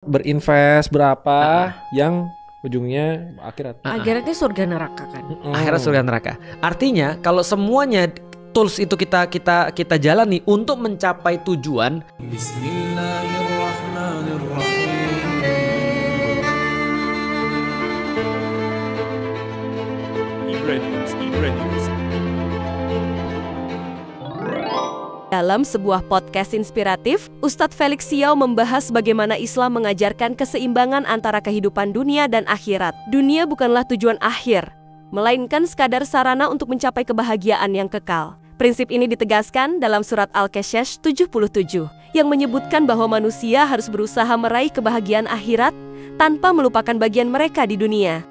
berinvest berapa yang ujungnya akhirat. Akhiratnya surga neraka kan. Akhirat surga neraka. Artinya kalau semuanya tools itu kita jalani untuk mencapai tujuan. Bismillahirrahmanirrahim. Dalam sebuah podcast inspiratif, Ustadz Felix Siau membahas bagaimana Islam mengajarkan keseimbangan antara kehidupan dunia dan akhirat. Dunia bukanlah tujuan akhir, melainkan sekadar sarana untuk mencapai kebahagiaan yang kekal. Prinsip ini ditegaskan dalam surat Al-Kasyash 77, yang menyebutkan bahwa manusia harus berusaha meraih kebahagiaan akhirat tanpa melupakan bagian mereka di dunia.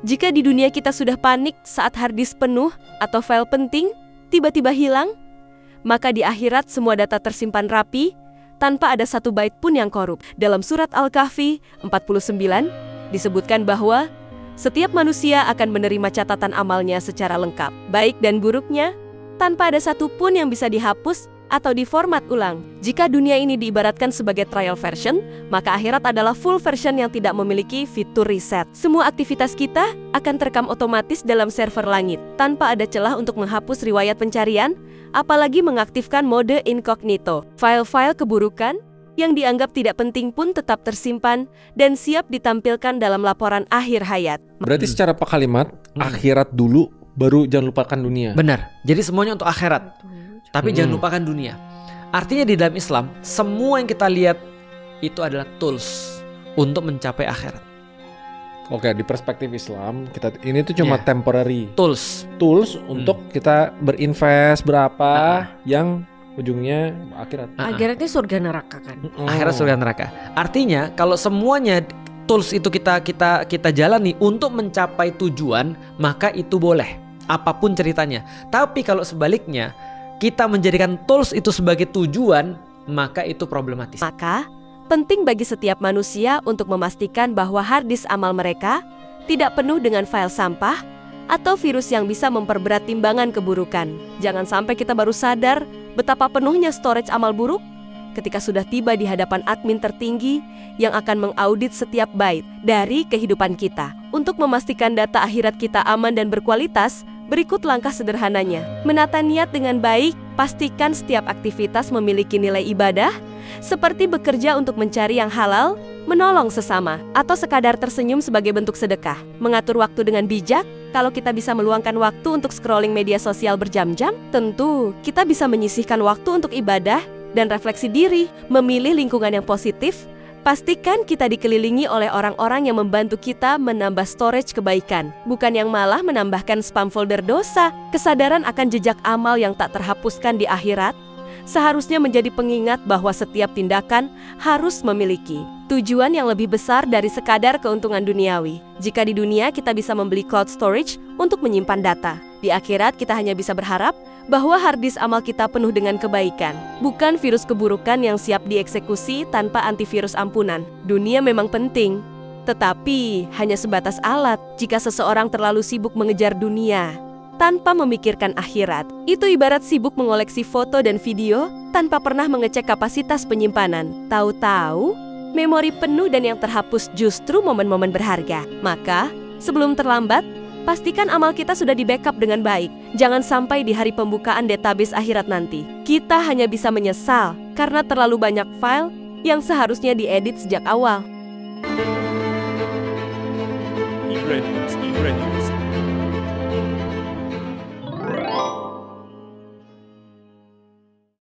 Jika di dunia kita sudah panik saat hard disk penuh atau file penting tiba-tiba hilang, maka di akhirat semua data tersimpan rapi, tanpa ada satu bait pun yang korup. Dalam surat Al-Kahfi 49, disebutkan bahwa setiap manusia akan menerima catatan amalnya secara lengkap, baik dan buruknya, tanpa ada satu pun yang bisa dihapus atau diformat ulang. Jika dunia ini diibaratkan sebagai trial version, maka akhirat adalah full version yang tidak memiliki fitur reset. Semua aktivitas kita akan terekam otomatis dalam server langit, tanpa ada celah untuk menghapus riwayat pencarian, apalagi mengaktifkan mode incognito. File-file keburukan yang dianggap tidak penting pun tetap tersimpan dan siap ditampilkan dalam laporan akhir hayat. Berarti secara pak kalimat, akhirat dulu, baru jangan lupakan dunia. Benar, jadi semuanya untuk akhirat, tapi jangan lupakan dunia. Artinya di dalam Islam, semua yang kita lihat itu adalah tools untuk mencapai akhirat. Oke, di perspektif Islam, ini tuh cuma temporary Tools untuk kita berinvest berapa yang ujungnya akhirat. Akhiratnya surga neraka kan. Akhirat surga neraka. Artinya kalau semuanya tools itu kita jalani untuk mencapai tujuan, maka itu boleh, apapun ceritanya. Tapi kalau sebaliknya, kita menjadikan tools itu sebagai tujuan, maka itu problematis. Maka penting bagi setiap manusia untuk memastikan bahwa hard disk amal mereka tidak penuh dengan file sampah atau virus yang bisa memperberat timbangan keburukan. Jangan sampai kita baru sadar betapa penuhnya storage amal buruk ketika sudah tiba di hadapan admin tertinggi yang akan mengaudit setiap bait dari kehidupan kita. Untuk memastikan data akhirat kita aman dan berkualitas, berikut langkah sederhananya. Menata niat dengan baik, pastikan setiap aktivitas memiliki nilai ibadah, seperti bekerja untuk mencari yang halal, menolong sesama, atau sekadar tersenyum sebagai bentuk sedekah. Mengatur waktu dengan bijak, kalau kita bisa meluangkan waktu untuk scrolling media sosial berjam-jam, tentu kita bisa menyisihkan waktu untuk ibadah dan refleksi diri. Memilih lingkungan yang positif, pastikan kita dikelilingi oleh orang-orang yang membantu kita menambah storage kebaikan, bukan yang malah menambahkan spam folder dosa. Kesadaran akan jejak amal yang tak terhapuskan di akhirat seharusnya menjadi pengingat bahwa setiap tindakan harus memiliki tujuan yang lebih besar dari sekadar keuntungan duniawi. Jika di dunia kita bisa membeli cloud storage untuk menyimpan data, di akhirat kita hanya bisa berharap bahwa hard disk amal kita penuh dengan kebaikan, bukan virus keburukan yang siap dieksekusi tanpa antivirus ampunan. Dunia memang penting, tetapi hanya sebatas alat. Jika seseorang terlalu sibuk mengejar dunia tanpa memikirkan akhirat, itu ibarat sibuk mengoleksi foto dan video tanpa pernah mengecek kapasitas penyimpanan. Tahu-tahu, memori penuh dan yang terhapus justru momen-momen berharga. Maka, sebelum terlambat, pastikan amal kita sudah di-backup dengan baik. Jangan sampai di hari pembukaan database akhirat nanti, kita hanya bisa menyesal karena terlalu banyak file yang seharusnya diedit sejak awal. Be ready.